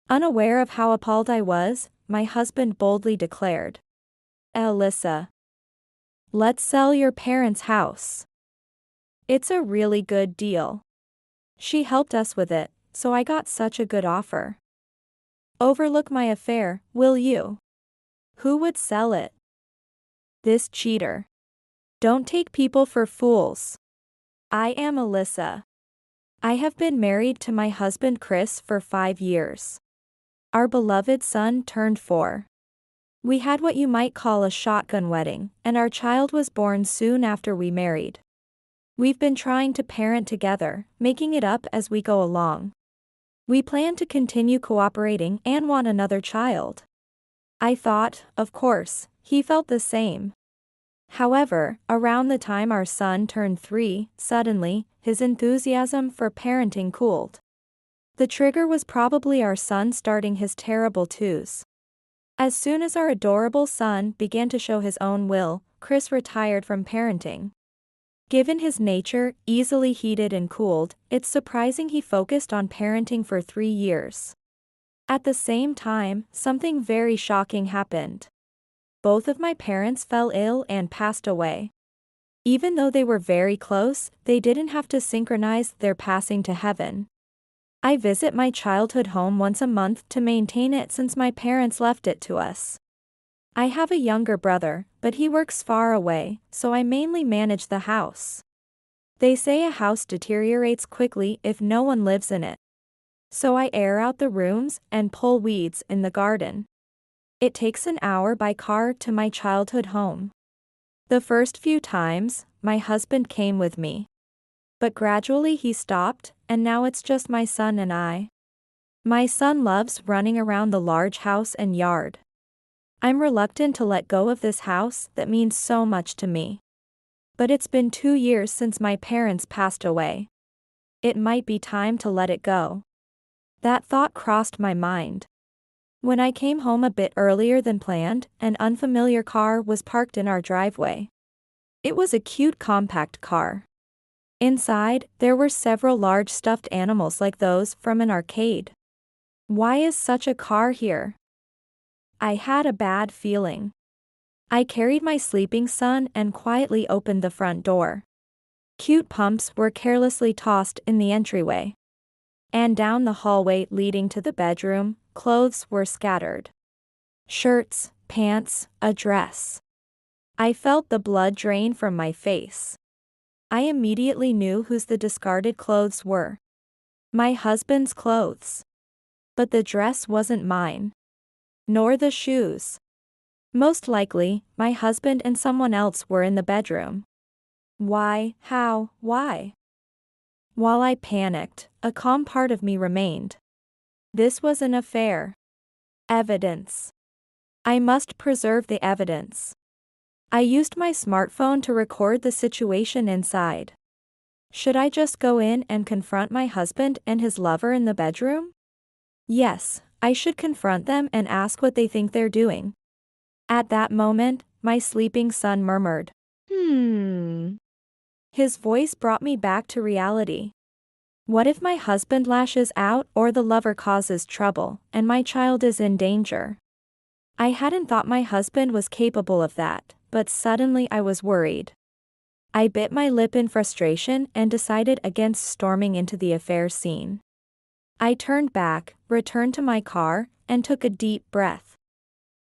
Unaware of how appalled I was, my husband boldly declared, "Alyssa, let's sell your parents' house. It's a really good deal. She helped us with it, so I got such a good offer. Overlook my affair, will you? Who would sell it? This cheater. Don't take people for fools. I am Alyssa. I have been married to my husband Chris for 5 years. Our beloved son turned 4. We had what you might call a shotgun wedding, and our child was born soon after we married. We've been trying to parent together, making it up as we go along. We plan to continue cooperating and want another child." I thought, of course, he felt the same. However, around the time our son turned 3, suddenly, his enthusiasm for parenting cooled. The trigger was probably our son starting his terrible twos. As soon as our adorable son began to show his own will, Chris retired from parenting. Given his nature, easily heated and cooled, it's surprising he focused on parenting for 3 years. At the same time, something very shocking happened. Both of my parents fell ill and passed away. Even though they were very close, they didn't have to synchronize their passing to heaven. I visit my childhood home once a month to maintain it since my parents left it to us. I have a younger brother, but he works far away, so I mainly manage the house. They say a house deteriorates quickly if no one lives in it. So I air out the rooms and pull weeds in the garden. It takes an hour by car to my childhood home. The first few times, my husband came with me. But gradually he stopped, and now it's just my son and I. My son loves running around the large house and yard. I'm reluctant to let go of this house that means so much to me. But it's been 2 years since my parents passed away. It might be time to let it go. That thought crossed my mind. When I came home a bit earlier than planned, an unfamiliar car was parked in our driveway. It was a cute compact car. Inside, there were several large stuffed animals like those from an arcade. Why is such a car here? I had a bad feeling. I carried my sleeping son and quietly opened the front door. Cute pumps were carelessly tossed in the entryway. And down the hallway leading to the bedroom, clothes were scattered. Shirts, pants, a dress. I felt the blood drain from my face. I immediately knew whose the discarded clothes were. My husband's clothes. But the dress wasn't mine. Nor the shoes. Most likely, my husband and someone else were in the bedroom. Why, how, why? While I panicked, a calm part of me remained. This was an affair. Evidence. I must preserve the evidence. I used my smartphone to record the situation inside. Should I just go in and confront my husband and his lover in the bedroom? Yes, I should confront them and ask what they think they're doing. At that moment, my sleeping son murmured, His voice brought me back to reality. What if my husband lashes out or the lover causes trouble, and my child is in danger? I hadn't thought my husband was capable of that, but suddenly I was worried. I bit my lip in frustration and decided against storming into the affair scene. I turned back, returned to my car, and took a deep breath.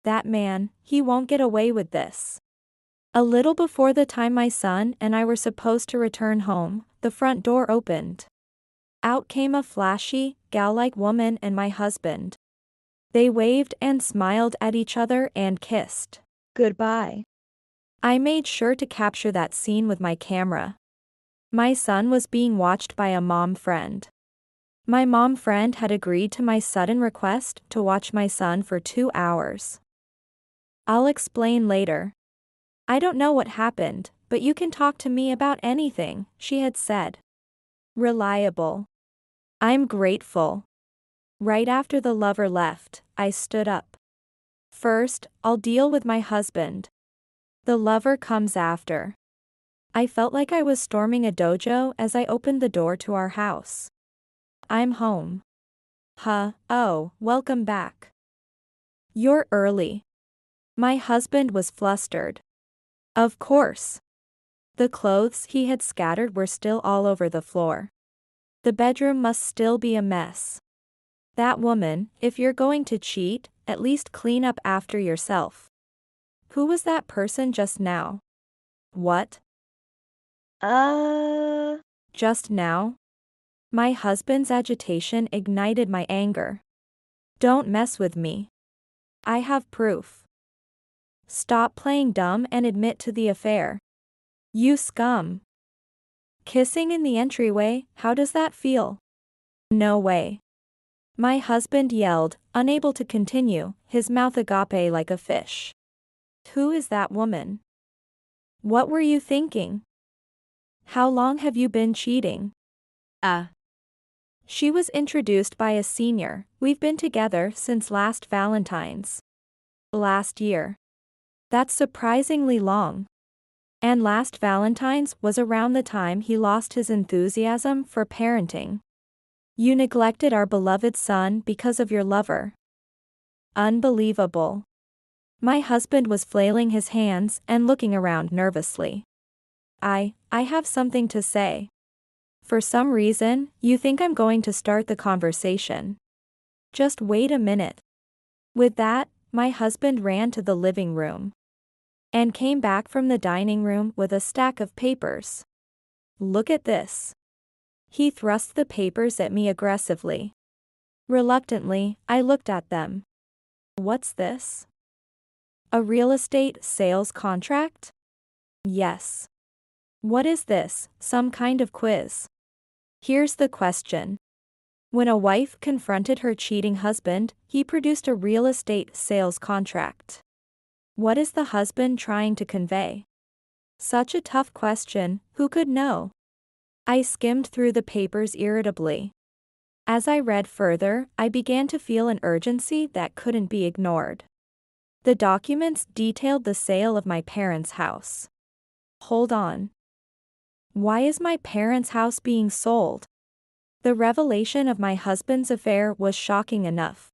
That man, he won't get away with this. A little before the time my son and I were supposed to return home, the front door opened. Out came a flashy, gal-like woman and my husband. They waved and smiled at each other and kissed. Goodbye. I made sure to capture that scene with my camera. My son was being watched by a mom friend. My mom friend had agreed to my sudden request to watch my son for 2 hours. I'll explain later. I don't know what happened, but you can talk to me about anything, she had said. Reliable. I'm grateful. Right after the lover left, I stood up. First, I'll deal with my husband. The lover comes after. I felt like I was storming a dojo as I opened the door to our house. I'm home. Oh, welcome back. You're early. My husband was flustered. Of course. The clothes he had scattered were still all over the floor. The bedroom must still be a mess. That woman, if you're going to cheat, at least clean up after yourself. Who was that person just now? What? Just now? My husband's agitation ignited my anger. Don't mess with me. I have proof. Stop playing dumb and admit to the affair. You scum. Kissing in the entryway, how does that feel? No way. My husband yelled, unable to continue, his mouth agape like a fish. Who is that woman? What were you thinking? How long have you been cheating? She was introduced by a senior. We've been together since last Valentine's. Last year. That's surprisingly long. And last Valentine's was around the time he lost his enthusiasm for parenting. You neglected our beloved son because of your lover. Unbelievable. My husband was flailing his hands and looking around nervously. I have something to say. For some reason, you think I'm going to start the conversation. Just wait a minute. With that, my husband ran to the living room and came back from the dining room with a stack of papers. Look at this. He thrust the papers at me aggressively. Reluctantly, I looked at them. What's this? A real estate sales contract? Yes. What is this, some kind of quiz? Here's the question. When a wife confronted her cheating husband, he produced a real estate sales contract. What is the husband trying to convey? Such a tough question, who could know? I skimmed through the papers irritably. As I read further, I began to feel an urgency that couldn't be ignored. The documents detailed the sale of my parents' house. Hold on. Why is my parents' house being sold? The revelation of my husband's affair was shocking enough.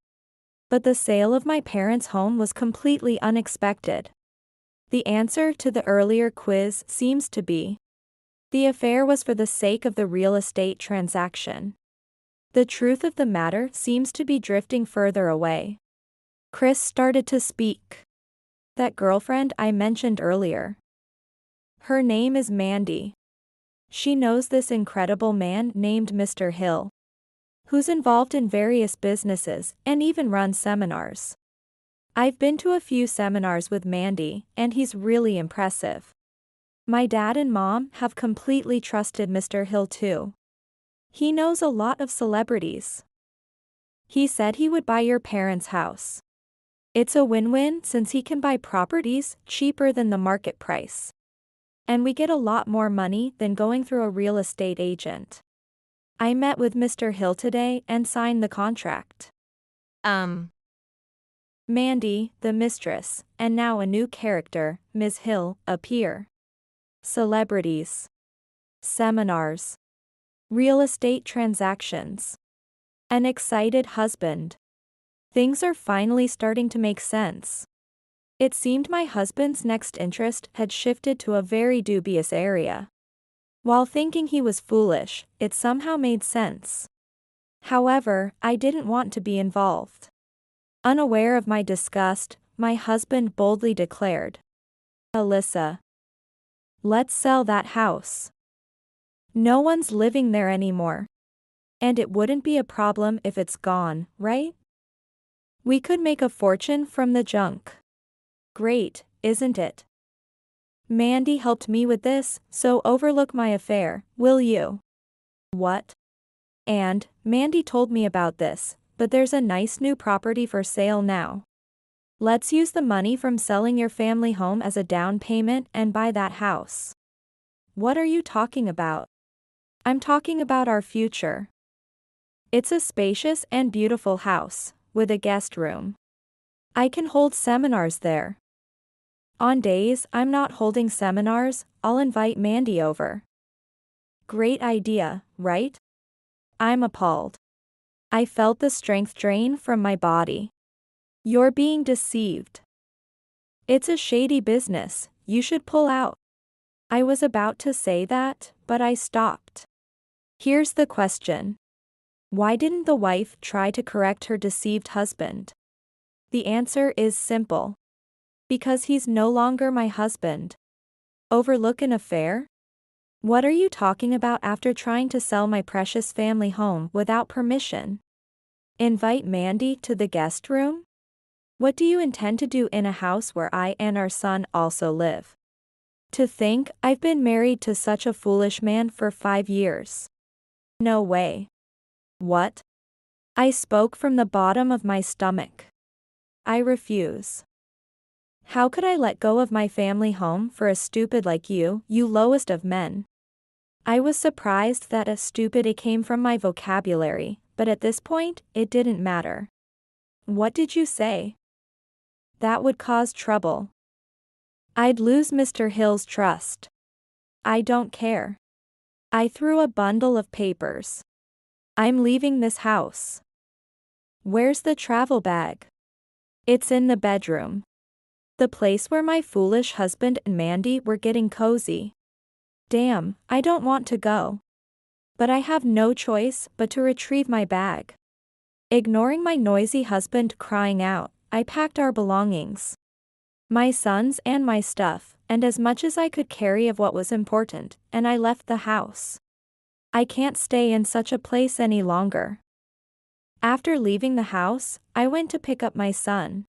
But the sale of my parents' home was completely unexpected. The answer to the earlier quiz seems to be: the affair was for the sake of the real estate transaction. The truth of the matter seems to be drifting further away. Chris started to speak. That girlfriend I mentioned earlier. Her name is Mandy. She knows this incredible man named Mr. Hill, who's involved in various businesses and even runs seminars. I've been to a few seminars with Mandy, and he's really impressive. My dad and mom have completely trusted Mr. Hill too. He knows a lot of celebrities. He said he would buy your parents' house. It's a win-win since he can buy properties cheaper than the market price. And we get a lot more money than going through a real estate agent. I met with Mr. Hill today and signed the contract. Mandy, the mistress, and now a new character, Ms. Hill, appear. Celebrities. Seminars. Real estate transactions. An excited husband. Things are finally starting to make sense. It seemed my husband's next interest had shifted to a very dubious area. While thinking he was foolish, it somehow made sense. However, I didn't want to be involved. Unaware of my disgust, my husband boldly declared, "Alyssa, let's sell that house. No one's living there anymore. And it wouldn't be a problem if it's gone, right? We could make a fortune from the junk. Great, isn't it? Mandy helped me with this, so overlook my affair, will you?" What? And Mandy told me about this, but there's a nice new property for sale now. Let's use the money from selling your family home as a down payment and buy that house. What are you talking about? I'm talking about our future. It's a spacious and beautiful house, with a guest room. I can hold seminars there. On days I'm not holding seminars, I'll invite Mandy over. Great idea, right? I'm appalled. I felt the strength drain from my body. You're being deceived. It's a shady business, you should pull out. I was about to say that, but I stopped. Here's the question. Why didn't the wife try to correct her deceived husband? The answer is simple. Because he's no longer my husband. Overlook an affair? What are you talking about after trying to sell my precious family home without permission? Invite Mandy to the guest room? What do you intend to do in a house where I and our son also live? To think I've been married to such a foolish man for 5 years. No way. What? I spoke from the bottom of my stomach. I refuse. How could I let go of my family home for a stupid like you, you lowest of men? I was surprised that a stupid it came from my vocabulary, but at this point, it didn't matter. What did you say? That would cause trouble. I'd lose Mr. Hill's trust. I don't care. I threw a bundle of papers. I'm leaving this house. Where's the travel bag? It's in the bedroom. The place where my foolish husband and Mandy were getting cozy. Damn, I don't want to go. But I have no choice but to retrieve my bag. Ignoring my noisy husband crying out, I packed our belongings. My sons and my stuff, and as much as I could carry of what was important, and I left the house. I can't stay in such a place any longer. After leaving the house, I went to pick up my son.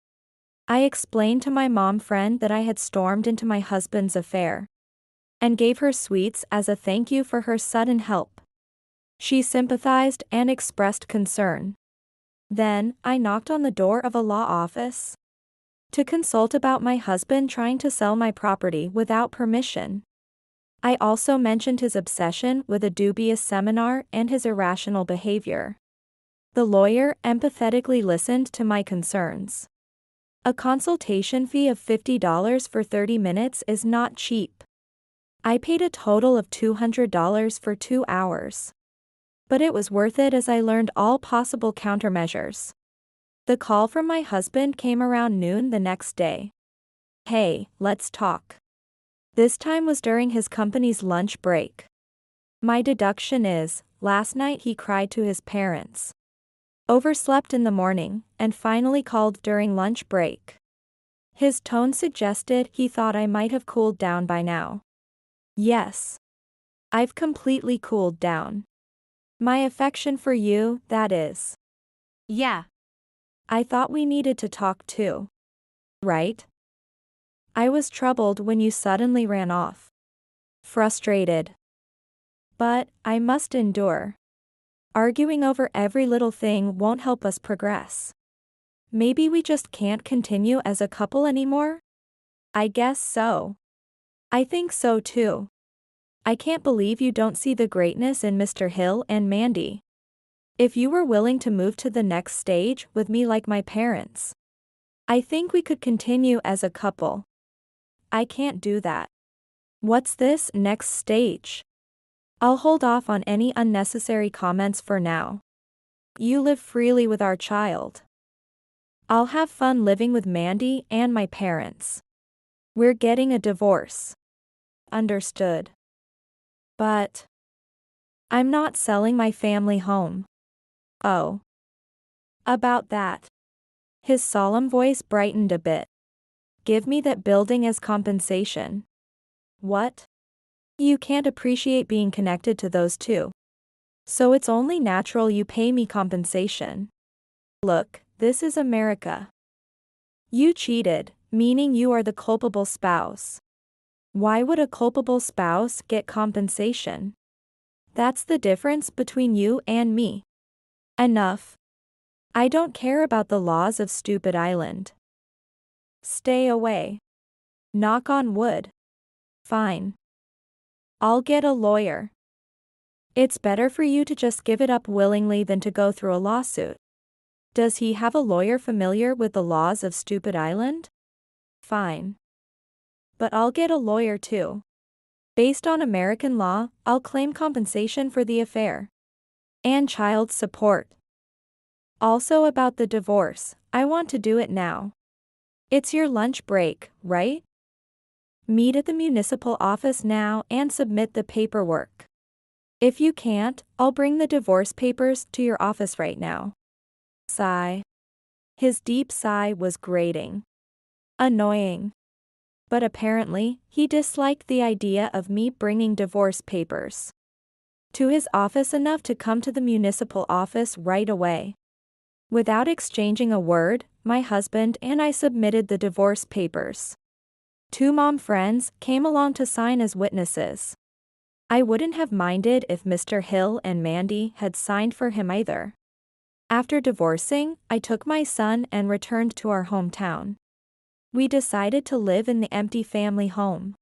I explained to my mom friend that I had stormed into my husband's affair. And gave her sweets as a thank you for her sudden help. She sympathized and expressed concern. Then, I knocked on the door of a law office. To consult about my husband trying to sell my property without permission. I also mentioned his obsession with a dubious seminar and his irrational behavior. The lawyer empathetically listened to my concerns. A consultation fee of $50 for 30 minutes is not cheap. I paid a total of $200 for 2 hours. But it was worth it as I learned all possible countermeasures. The call from my husband came around noon the next day. Hey, let's talk. This time was during his company's lunch break. My deduction is, last night he cried to his parents. Overslept in the morning, and finally called during lunch break. His tone suggested he thought I might have cooled down by now. Yes. I've completely cooled down. My affection for you, that is. Yeah. I thought we needed to talk too. Right? I was troubled when you suddenly ran off. Frustrated. But, I must endure. Arguing over every little thing won't help us progress. Maybe we just can't continue as a couple anymore? I guess so. I think so too. I can't believe you don't see the greatness in Mr. Hill and Mandy. If you were willing to move to the next stage with me like my parents, I think we could continue as a couple. I can't do that. What's this next stage? I'll hold off on any unnecessary comments for now. You live freely with our child. I'll have fun living with Mandy and my parents. We're getting a divorce. Understood. But I'm not selling my family home. Oh. About that. His solemn voice brightened a bit. Give me that building as compensation. What? You can't appreciate being connected to those two. So it's only natural you pay me compensation. Look, this is America. You cheated, meaning you are the culpable spouse. Why would a culpable spouse get compensation? That's the difference between you and me. Enough. I don't care about the laws of Stupid Island. Stay away. Knock on wood. Fine. I'll get a lawyer. It's better for you to just give it up willingly than to go through a lawsuit. Does he have a lawyer familiar with the laws of Stupid Island? Fine. But I'll get a lawyer too. Based on American law, I'll claim compensation for the affair. And child support. Also about the divorce, I want to do it now. It's your lunch break, right? Meet at the municipal office now and submit the paperwork. If you can't, I'll bring the divorce papers to your office right now. Sigh. His deep sigh was grating. Annoying. But apparently, he disliked the idea of me bringing divorce papers to his office enough to come to the municipal office right away. Without exchanging a word, my husband and I submitted the divorce papers. 2 mom friends came along to sign as witnesses. I wouldn't have minded if Mr. Hill and Mandy had signed for him either. After divorcing, I took my son and returned to our hometown. We decided to live in the empty family home.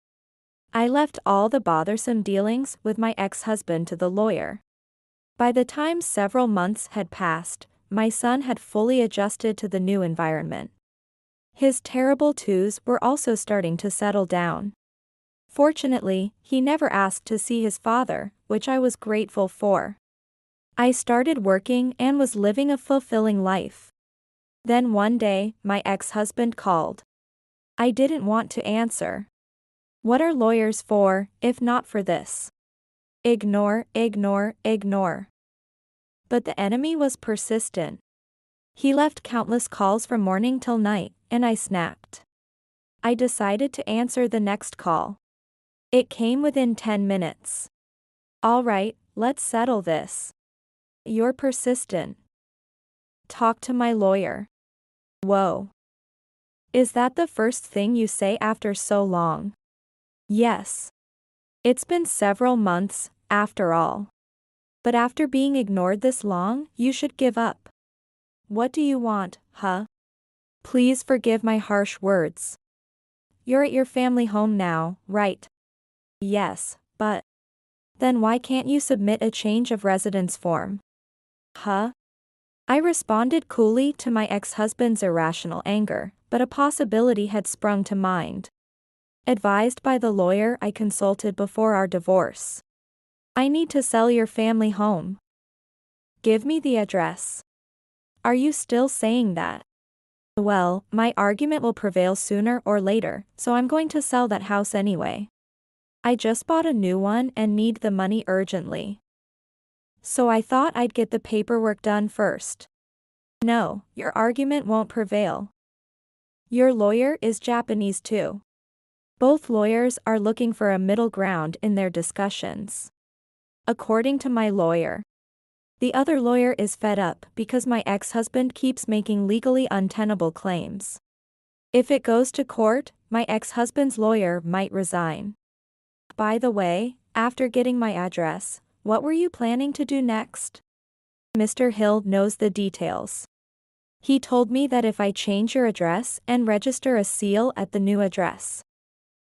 I left all the bothersome dealings with my ex-husband to the lawyer. By the time several months had passed, my son had fully adjusted to the new environment. His terrible twos were also starting to settle down. Fortunately, he never asked to see his father, which I was grateful for. I started working and was living a fulfilling life. Then one day, my ex-husband called. I didn't want to answer. What are lawyers for, if not for this? Ignore, ignore, ignore. But the enemy was persistent. He left countless calls from morning till night, and I snapped. I decided to answer the next call. It came within 10 minutes. All right, let's settle this. You're persistent. Talk to my lawyer. Whoa. Is that the first thing you say after so long? Yes. It's been several months, after all. But after being ignored this long, you should give up. What do you want, huh? Please forgive my harsh words. You're at your family home now, right? Yes, but then why can't you submit a change of residence form? Huh? I responded coolly to my ex-husband's irrational anger, but a possibility had sprung to mind. Advised by the lawyer I consulted before our divorce. I need to sell your family home. Give me the address. Are you still saying that? Well, my argument will prevail sooner or later, so I'm going to sell that house anyway. I just bought a new one and need the money urgently. So I thought I'd get the paperwork done first. No, your argument won't prevail. Your lawyer is Japanese too. Both lawyers are looking for a middle ground in their discussions. According to my lawyer, the other lawyer is fed up because my ex-husband keeps making legally untenable claims. If it goes to court, my ex-husband's lawyer might resign. By the way, after getting my address, what were you planning to do next? Mr. Hill knows the details. He told me that if I change your address and register a seal at the new address,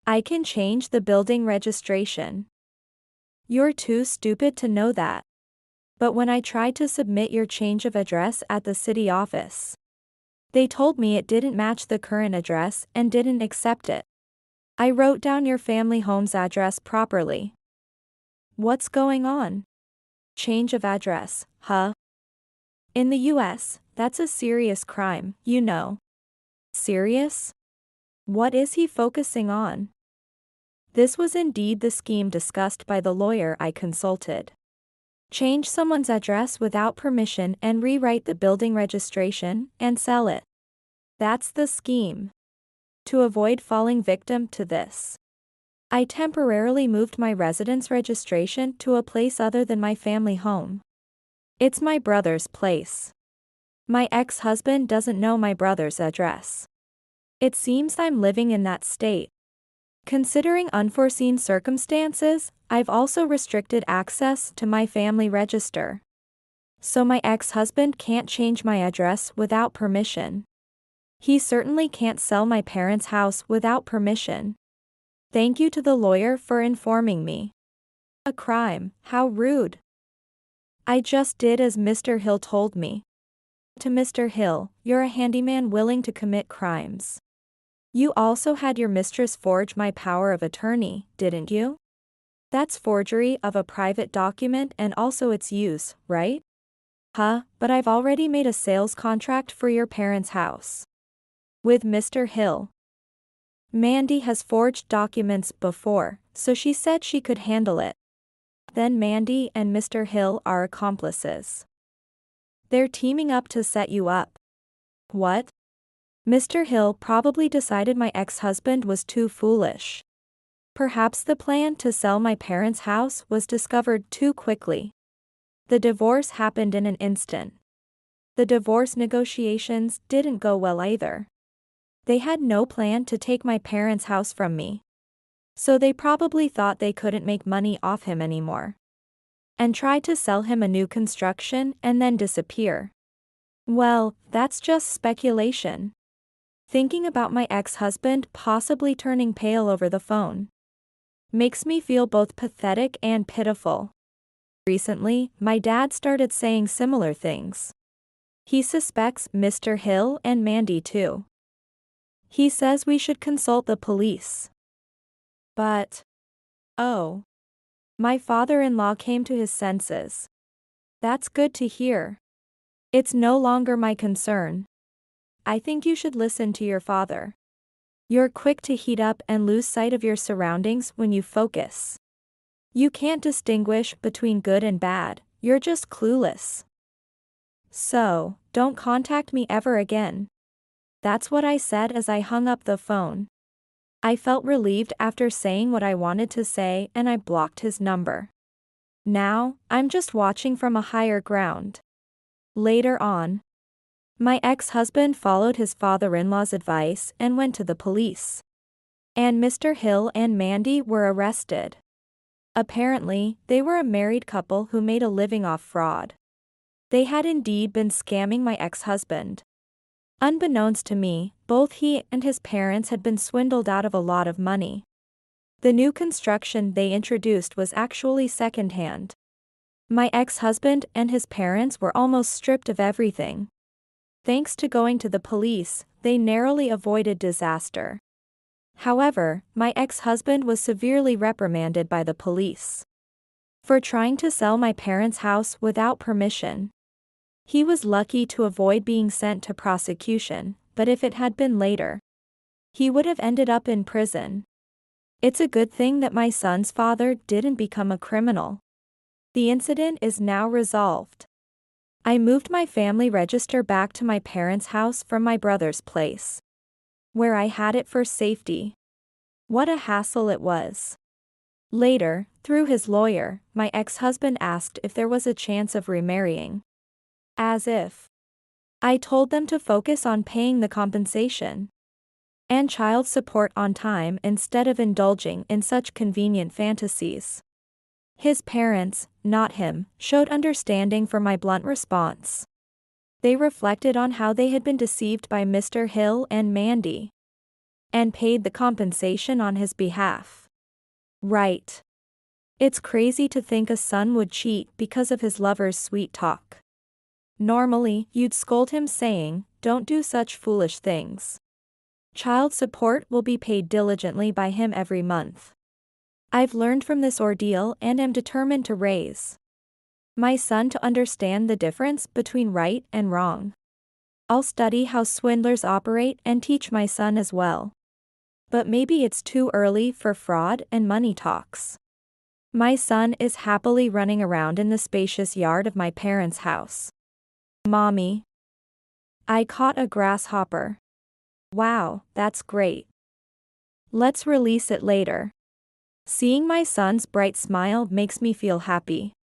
I can change the building registration. You're too stupid to know that. But when I tried to submit your change of address at the city office, they told me it didn't match the current address and didn't accept it. I wrote down your family home's address properly. What's going on? Change of address, huh? In the US, that's a serious crime, you know. Serious? What is he focusing on? This was indeed the scheme discussed by the lawyer I consulted. Change someone's address without permission and rewrite the building registration and sell it. That's the scheme. To avoid falling victim to this, I temporarily moved my residence registration to a place other than my family home. It's my brother's place. My ex-husband doesn't know my brother's address. It seems I'm living in that state. Considering unforeseen circumstances, I've also restricted access to my family register. So my ex-husband can't change my address without permission. He certainly can't sell my parents' house without permission. Thank you to the lawyer for informing me. A crime, how rude. I just did as Mr. Hill told me. To Mr. Hill, you're a handyman willing to commit crimes. You also had your mistress forge my power of attorney, didn't you? That's forgery of a private document and also its use, right? Huh, but I've already made a sales contract for your parents' house. With Mr. Hill. Mandy has forged documents before, so she said she could handle it. Then Mandy and Mr. Hill are accomplices. They're teaming up to set you up. What? Mr. Hill probably decided my ex-husband was too foolish. Perhaps the plan to sell my parents' house was discovered too quickly. The divorce happened in an instant. The divorce negotiations didn't go well either. They had no plan to take my parents' house from me. So they probably thought they couldn't make money off him anymore. And tried to sell him a new construction and then disappear. Well, that's just speculation. Thinking about my ex-husband possibly turning pale over the phone makes me feel both pathetic and pitiful. Recently, my dad started saying similar things. He suspects Mr. Hill and Mandy too. He says we should consult the police. But, oh, my father-in-law came to his senses. That's good to hear. It's no longer my concern. I think you should listen to your father. You're quick to heat up and lose sight of your surroundings when you focus. You can't distinguish between good and bad, you're just clueless. So, don't contact me ever again. That's what I said as I hung up the phone. I felt relieved after saying what I wanted to say and I blocked his number. Now, I'm just watching from a higher ground. Later on, my ex-husband followed his father-in-law's advice and went to the police. And Mr. Hill and Mandy were arrested. Apparently, they were a married couple who made a living off fraud. They had indeed been scamming my ex-husband. Unbeknownst to me, both he and his parents had been swindled out of a lot of money. The new construction they introduced was actually secondhand. My ex-husband and his parents were almost stripped of everything. Thanks to going to the police, they narrowly avoided disaster. However, my ex-husband was severely reprimanded by the police for trying to sell my parents' house without permission. He was lucky to avoid being sent to prosecution, but if it had been later, he would have ended up in prison. It's a good thing that my son's father didn't become a criminal. The incident is now resolved. I moved my family register back to my parents' house from my brother's place, where I had it for safety. What a hassle it was. Later, through his lawyer, my ex-husband asked if there was a chance of remarrying. As if. I told them to focus on paying the compensation and child support on time instead of indulging in such convenient fantasies. His parents, not him, showed understanding for my blunt response. They reflected on how they had been deceived by Mr. Hill and Mandy and paid the compensation on his behalf. Right. It's crazy to think a son would cheat because of his lover's sweet talk. Normally, you'd scold him saying, "Don't do such foolish things." Child support will be paid diligently by him every month. I've learned from this ordeal and am determined to raise my son to understand the difference between right and wrong. I'll study how swindlers operate and teach my son as well. But maybe it's too early for fraud and money talks. My son is happily running around in the spacious yard of my parents' house. Mommy, I caught a grasshopper. Wow, that's great. Let's release it later. Seeing my son's bright smile makes me feel happy.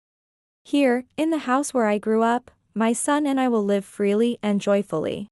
Here, in the house where I grew up, my son and I will live freely and joyfully.